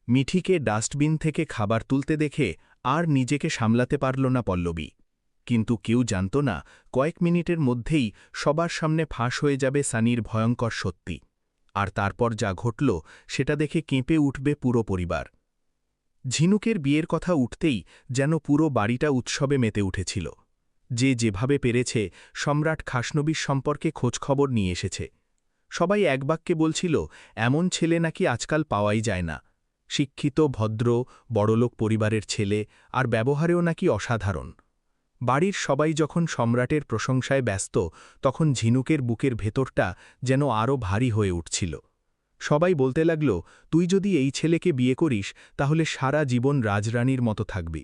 মিঠিকে dustbin থেকে খাবার তুলতে দেখে আর নিজেকে সামলাতে পারল না পল্লবী। কিন্তু কেউ জানত না কয়েক মিনিটের মধ্যেই সবার সামনে ফাঁস হয়ে যাবে সানির ভয়ঙ্কর সত্যি। আর তারপর যা ঘটল সেটা দেখে কেঁপে উঠবে পুরো পরিবার। ঝিনুকের বিয়ের কথা উঠতেই যেন পুরো বাড়িটা উৎসবে মেতে উঠেছিল। যে যেভাবে পেরেছে সম্রাট খাসনবীর সম্পর্কে খোঁজখবর নিয়ে এসেছে। সবাই এক বাক্যে বলছিল, এমন ছেলে নাকি আজকাল পাওয়াই যায় না। শিক্ষিত, ভদ্র, বড়লোক পরিবারের ছেলে, আর ব্যবহারেও নাকি অসাধারণ। বাড়ির সবাই যখন সম্রাটের প্রশংসায় ব্যস্ত, তখন ঝিনুকের বুকের ভেতরটা যেন আরও ভারী হয়ে উঠছিল। সবাই বলতে লাগল, তুই যদি এই ছেলেকে বিয়ে করিস তাহলে সারা জীবন রাজরানীর মতো থাকবি।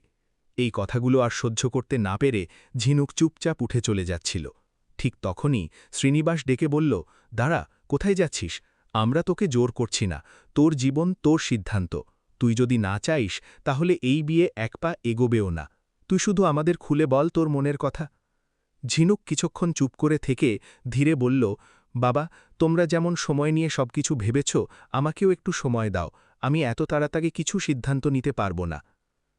এই কথাগুলো আর সহ্য করতে না পেরে ঝিনুক চুপচাপ উঠে চলে যাচ্ছিল। ঠিক তখনই শ্রীনিবাস ডেকে বলল, দাঁড়া, কোথায় যাচ্ছিস? আমরা তোকে জোর করছি না, তোর জীবন তোর সিদ্ধান্ত। তুই যদি না চাইস তাহলে এই বিয়ে এক পা এগোবেও না। তুই শুধু আমাদের খুলে বল তোর মনের কথা। ঝিনুক কিছুক্ষণ চুপ করে থেকে ধীরে বলল, বাবা, তোমরা যেমন সময় নিয়ে সবকিছু ভেবেছ, আমাকেও একটু সময় দাও। আমি এত তাড়াতাড়ি কিছু সিদ্ধান্ত নিতে পারব না।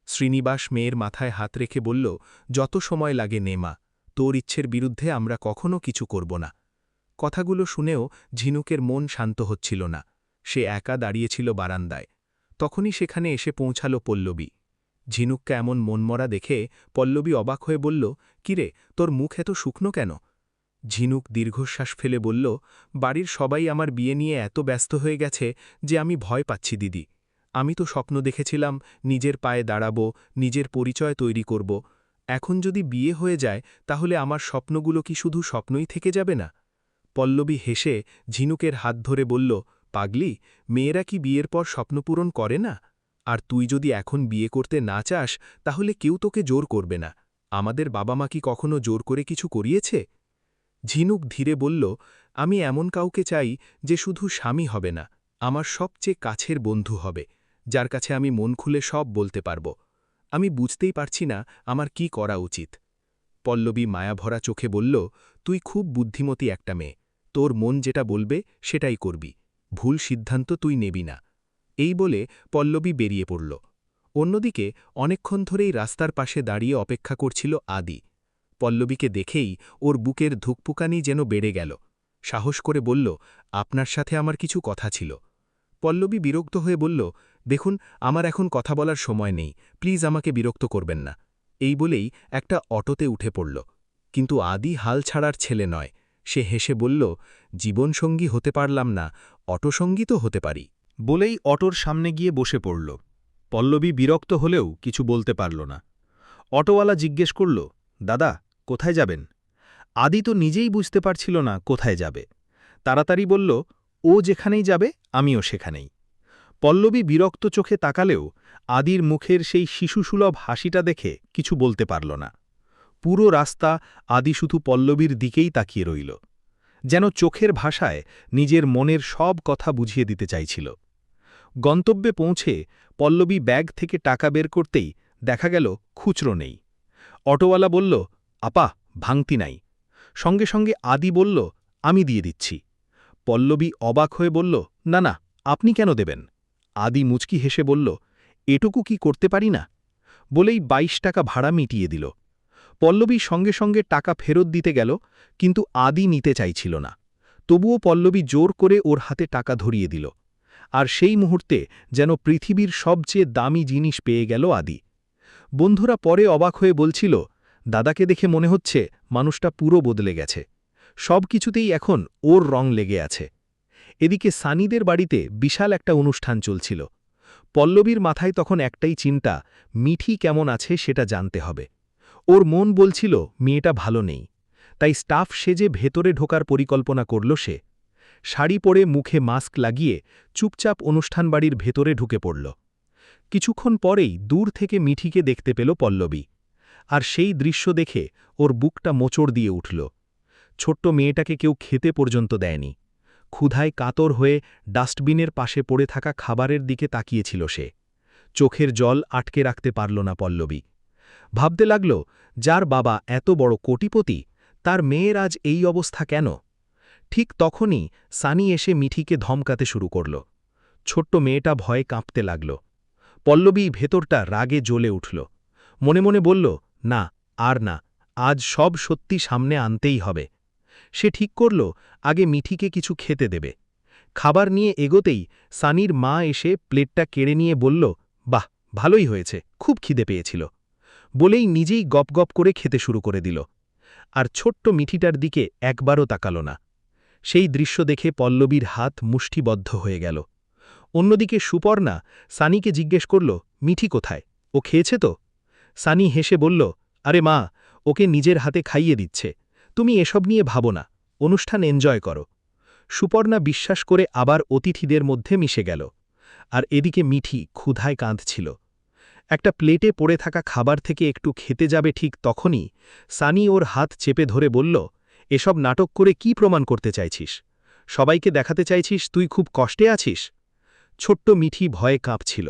শ্রীনিবাস মেয়ের মাথায় হাত রেখে বলল, যত সময় লাগে নে মা, তোর ইচ্ছের বিরুদ্ধে আমরা কখনো কিছু করব না। কথাগুলো শুনেও ঝিনুকের মন শান্ত হচ্ছিল না। সে একা দাঁড়িয়েছিল বারান্দায়। তখনই সেখানে এসে পৌঁছাল পল্লবী। ঝিনুককে এমন মনমরা দেখে পল্লবী অবাক হয়ে বলল, কিরে, তোর মুখ এত শুকনো কেন? ঝিনুক দীর্ঘশ্বাস ফেলে বলল, বাড়ির সবাই আমার বিয়ে নিয়ে এত ব্যস্ত হয়ে গেছে যে আমি ভয় পাচ্ছি দিদি। আমি তো স্বপ্ন দেখেছিলাম নিজের পায়ে দাঁড়াবো, নিজের পরিচয় তৈরি করব। এখন যদি বিয়ে হয়ে যায় তাহলে আমার স্বপ্নগুলো কি শুধু স্বপ্নই থেকে যাবে না? পল্লবী হেসে ঝিনুকের হাত ধরে বলল, পাগলি, মেয়েরা কি বিয়ের পর স্বপ্নপূরণ করে না? আর তুই যদি এখন বিয়ে করতে না চাস তাহলে কেউ তোকে জোর করবে না। আমাদের বাবা মা কি কখনো জোর করে কিছু করিয়েছে? ঝিনুক ধীরে বলল, আমি এমন কাউকে চাই যে শুধু স্বামী হবে না, আমার সবচেয়ে কাছের বন্ধু হবে, যার কাছে আমি মন খুলে সব বলতে পারব। আমি বুঝতেই পারছি না আমার কি করা উচিত। পল্লবী মায়াভরা চোখে বলল, তুই খুব বুদ্ধিমতী একটা মেয়ে। তোর মন যেটা বলবে সেটাই করবি। ভুল সিদ্ধান্ত তুই নেবি না। এই বলে পল্লবী বেরিয়ে পড়ল। অন্যদিকে অনেকক্ষণ ধরেই রাস্তার পাশে দাঁড়িয়ে অপেক্ষা করছিল আদি। পল্লবীকে দেখেই ওর বুকের ধুকপুকানি যেন বেড়ে গেল। সাহস করে বলল, আপনার সাথে আমার কিছু কথা ছিল। পল্লবী বিরক্ত হয়ে বলল, দেখুন, আমার এখন কথা বলার সময় নেই, প্লিজ আমাকে বিরক্ত করবেন না। এই বলেই একটা অটোতে উঠে পড়ল। কিন্তু আদি হাল ছাড়ার ছেলে নয়। সে হেসে বলল, জীবনসঙ্গী হতে পারলাম না, অটোসঙ্গী তো হতে পারি। বলেই অটোর সামনে গিয়ে বসে পড়ল। পল্লবী বিরক্ত হলেও কিছু বলতে পারল না। অটোওয়ালা জিজ্ঞেস করল, দাদা, কোথায় যাবেন? আদি তো নিজেই বুঝতে পারছিল না কোথায় যাবে। তাড়াতাড়ি বলল, ও যেখানেই যাবে আমিও সেখানেই। পল্লবী বিরক্ত চোখে তাকালেও আদির মুখের সেই শিশুসুলভ হাসিটা দেখে কিছু বলতে পারল না। পুরো রাস্তা আদি শুধু পল্লবীর দিকেই তাকিয়ে রইল, যেন চোখের ভাষায় নিজের মনের সব কথা বুঝিয়ে দিতে চাইছিল। গন্তব্যে পৌঁছে পল্লবী ব্যাগ থেকে টাকা বের করতেই দেখা গেল খুচরো নেই। অটোওয়ালা বলল, আপা, ভাঙতি নাই। সঙ্গে সঙ্গে আদি বলল, আমি দিয়ে দিচ্ছি। পল্লবী অবাক হয়ে বলল, না না, আপনি কেন দেবেন? আদি মুচকি হেসে বলল, এটুকু কি করতে পারি না? বলেই ২২ টাকা ভাড়া মিটিয়ে দিল। পল্লবী সঙ্গে সঙ্গে টাকা ফেরত দিতে গেল, কিন্তু আদি নিতে চাইছিল না। তবুও পল্লবী জোর করে ওর হাতে টাকা ধরিয়ে দিল। আর সেই মুহূর্তে যেন পৃথিবীর সবচেয়ে দামি জিনিস পেয়ে গেল আদি। বন্ধুরা পরে অবাক হয়ে বলছিল, দাদাকে দেখে মনে হচ্ছে মানুষটা পুরো বদলে গেছে। সব কিছুতেই এখন ওর রং লেগে আছে। এদিকে সানিদের বাড়িতে বিশাল একটা অনুষ্ঠান চলছিল। পল্লবীর মাথায় তখন একটাই চিন্তা, মিঠি কেমন আছে সেটা জানতে হবে। ওর মন বলছিল মেয়েটা ভালো নেই। তাই স্টাফ সেজে ভেতরে ঢোকার পরিকল্পনা করল সে। শাড়ি পরে মুখে মাস্ক লাগিয়ে চুপচাপ অনুষ্ঠান বাড়ির ভেতরে ঢুকে পড়ল। কিছুক্ষণ পরেই দূর থেকে মিঠিকে দেখতে পেল পল্লবী। আর সেই দৃশ্য দেখে ওর বুকটা মোচড় দিয়ে উঠল। ছোট্ট মেয়েটাকে কেউ খেতে পর্যন্ত দেয়নি। ক্ষুধায় কাতর হয়ে ডাস্টবিনের পাশে পড়ে থাকা খাবারের দিকে তাকিয়েছিল সে। চোখের জল আটকে রাখতে পারল না পল্লবী। ভাবতে লাগল, যার বাবা এত বড় কোটিপতি, তার মেয়ের আজ এই অবস্থা কেন? ঠিক তখনই সানি এসে মিঠিকে ধমকাতে শুরু করল। ছোট্ট মেয়েটা ভয়ে কাঁপতে লাগল। পল্লবী ভেতরটা রাগে জ্বলে উঠল। মনে মনে বলল, না, আর না, আজ সব সত্যি সামনে আনতেই হবে। সে ঠিক করল আগে মিঠিকে কিছু খেতে দেবে। খাবার নিয়ে এগোতেই সানির মা এসে প্লেটটা কেড়ে নিয়ে বলল, বাহ, ভালোই হয়েছে, খুব খিদে পেয়েছিল, বলেই নিজেই গপ গপ করে খেতে শুরু করে দিল। আর ছোট্ট মিঠিটার দিকে একবারও তাকাল না। সেই দৃশ্য দেখে পল্লবীর হাত মুষ্টিবদ্ধ হয়ে গেল। অন্যদিকে সুপর্ণা সানিকে জিজ্ঞেস করল, মিঠি কোথায়, ও খেয়েছে তো? সানি হেসে বলল, আরে মা, ওকে নিজের হাতে খাইয়ে দিচ্ছে, তুমি এসব নিয়ে ভাবো না, অনুষ্ঠান এনজয় করো। সুপর্ণা বিশ্বাস করে আবার অতিথিদের মধ্যে মিশে গেল। আর এদিকে মিঠি ক্ষুধায় কাঁদছিল। একটা প্লেটে পড়ে থাকা খাবার থেকে একটু খেতে যাবে ঠিক তখনই সানি ওর হাত চেপে ধরে বলল, এসব নাটক করে কি প্রমাণ করতে চাইছিস? সবাইকে দেখাতে চাইছিস তুই খুব কষ্টে আছিস? ছোট্ট মিঠি ভয়ে কাঁপছিল।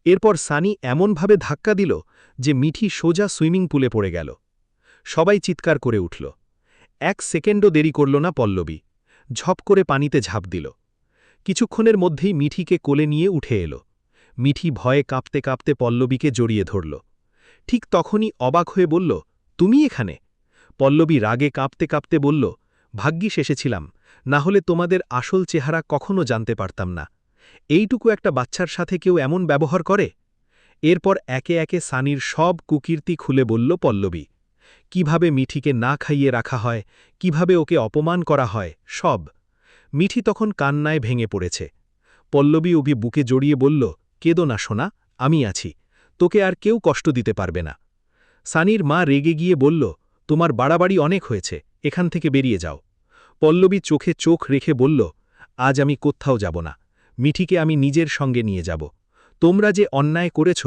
এরপর সানি এমনভাবে ধাক্কা দিল যে মিঠি সোজা সুইমিং পুলে পড়ে গেল। সবাই চিৎকার করে উঠল। 1 সেকেন্ডও দেরি করল না পল্লবী, ঝপ করে পানিতে ঝাঁপ দিল। কিছুক্ষণের মধ্যেই মিঠিকে কোলে নিয়ে উঠে এলো। মিঠি ভয়ে কাঁপতে কাঁপতে পল্লবীকে জড়িয়ে ধরল। ঠিক তখনই অবাক হয়ে বলল, তুমি এখানে? পল্লবী রাগে কাঁপতে কাঁপতে বলল, ভাগ্যিস এসেছিলাম, না হলে তোমাদের আসল চেহারা কখনো জানতে পারতাম না। এইটুকু একটা বাচ্চার সাথে কেউ এমন ব্যবহার করে? এরপর একে একে সানির সব কুকীর্তি খুলে বলল পল্লবী। কিভাবে মিঠিকে না খাইয়ে রাখা হয়, কিভাবে ওকে অপমান করা হয়, সব। মিঠি তখন কান্নায় ভেঙে পড়েছে। পল্লবী ওকে বুকে জড়িয়ে বলল, কেঁদো না সোনা, আমি আছি, তোকে আর কেউ কষ্ট দিতে পারবে না। সানির মা রেগে গিয়ে বলল, তোমার বাড়াবাড়ি অনেক হয়েছে, এখান থেকে বেরিয়ে যাও। পল্লবী চোখে চোখ রেখে বলল, আজ আমি কোথাও যাব না, মিঠিকে আমি নিজের সঙ্গে নিয়ে যাব। তোমরা যে অন্যায় করেছ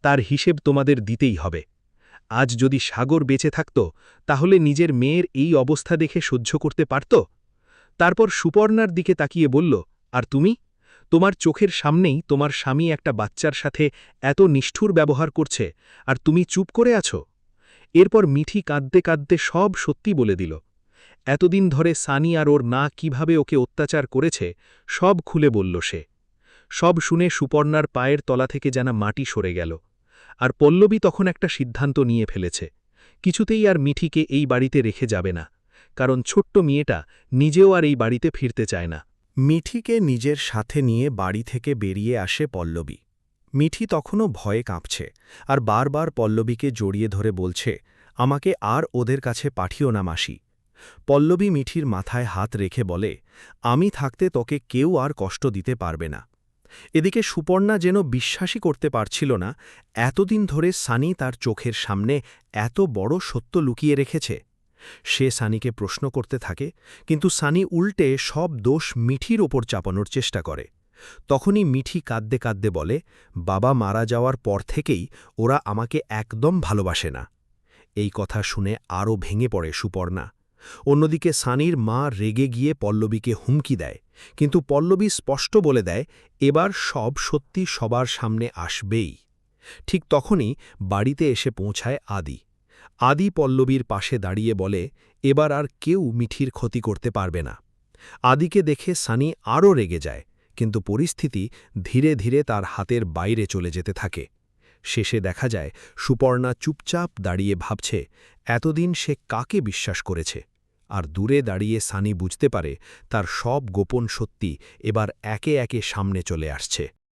তার হিসেব তোমাদের দিতেই হবে। আজ যদি সাগর বেঁচে থাকত তাহলে নিজের মেয়ের এই অবস্থা দেখে সহ্য করতে পারত? তারপর সুপর্ণার দিকে তাকিয়ে বলল, আর তুমি? তোমার চোখের সামনেই তোমার স্বামী একটা বাচ্চার সাথে এত নিষ্ঠুর ব্যবহার করছে, আর তুমি চুপ করে আছো? এরপর মিঠি কাঁদতে কাঁদতে সব সত্যি বলে দিল। এতদিন ধরে সানি আর ওর না কিভাবে ওকে অত্যাচার করেছে সব খুলে বলল সে। সব শুনে সুপর্ণার পায়ের তলা থেকে যেন মাটি সরে গেল। আর পল্লবী তখন একটা সিদ্ধান্ত নিয়ে ফেলেছে, কিছুতেই আর মিঠিকে এই বাড়িতে রেখে যাবে না, কারণ ছোট্ট মেয়েটা নিজেও আর এই বাড়িতে ফিরতে চায় না। মিঠিকে নিজের সাথে নিয়ে বাড়ি থেকে বেরিয়ে আসে পল্লবী। মিঠি তখনও ভয়ে কাঁপছে আর বারবার পল্লবীকে জড়িয়ে ধরে বলছে, আমাকে আর ওদের কাছে পাঠিও না মাসি। পল্লবী মিঠির মাথায় হাত রেখে বলে, আমি থাকতে তোকে কেউ আর কষ্ট দিতে পারবে না। এদিকে সুপর্ণা যেন বিশ্বাসই করতে পারছিল না এতদিন ধরে সানি তার চোখের সামনে এত বড় সত্য লুকিয়ে রেখেছে। সে সানিকে প্রশ্ন করতে থাকে, কিন্তু সানি উল্টে সব দোষ মিঠির ওপর চাপানোর চেষ্টা করে। তখনই মিঠি কাঁদতে কাঁদতে বলে, বাবা মারা যাওয়ার পর থেকেই ওরা আমাকে একদম ভালোবাসে না। এই কথা শুনে আরও ভেঙে পড়ে সুপর্ণা। অন্যদিকে সানির মা রেগে গিয়ে পল্লবীকে হুমকি দেয়, কিন্তু পল্লবী স্পষ্ট বলে দেয়, এবার সব সত্যি সবার সামনে আসবেই। ঠিক তখনই বাড়িতে এসে পৌঁছায় আদি। আদি পল্লবীর পাশে দাঁড়িয়ে বলে, এবার আর কেউ মিঠির ক্ষতি করতে পারবে না। আদিকে দেখে সানি আরও রেগে যায়, কিন্তু পরিস্থিতি ধীরে ধীরে তার হাতের বাইরে চলে যেতে থাকে। শেষে দেখা যায় সুপর্ণা চুপচাপ দাঁড়িয়ে ভাবছে এতদিন সে কাকে বিশ্বাস করেছে। আর দূরে দাঁড়িয়ে সানি বুঝতে পারে তার সব গোপন সত্যি এবার একে একে সামনে চলে আসছে।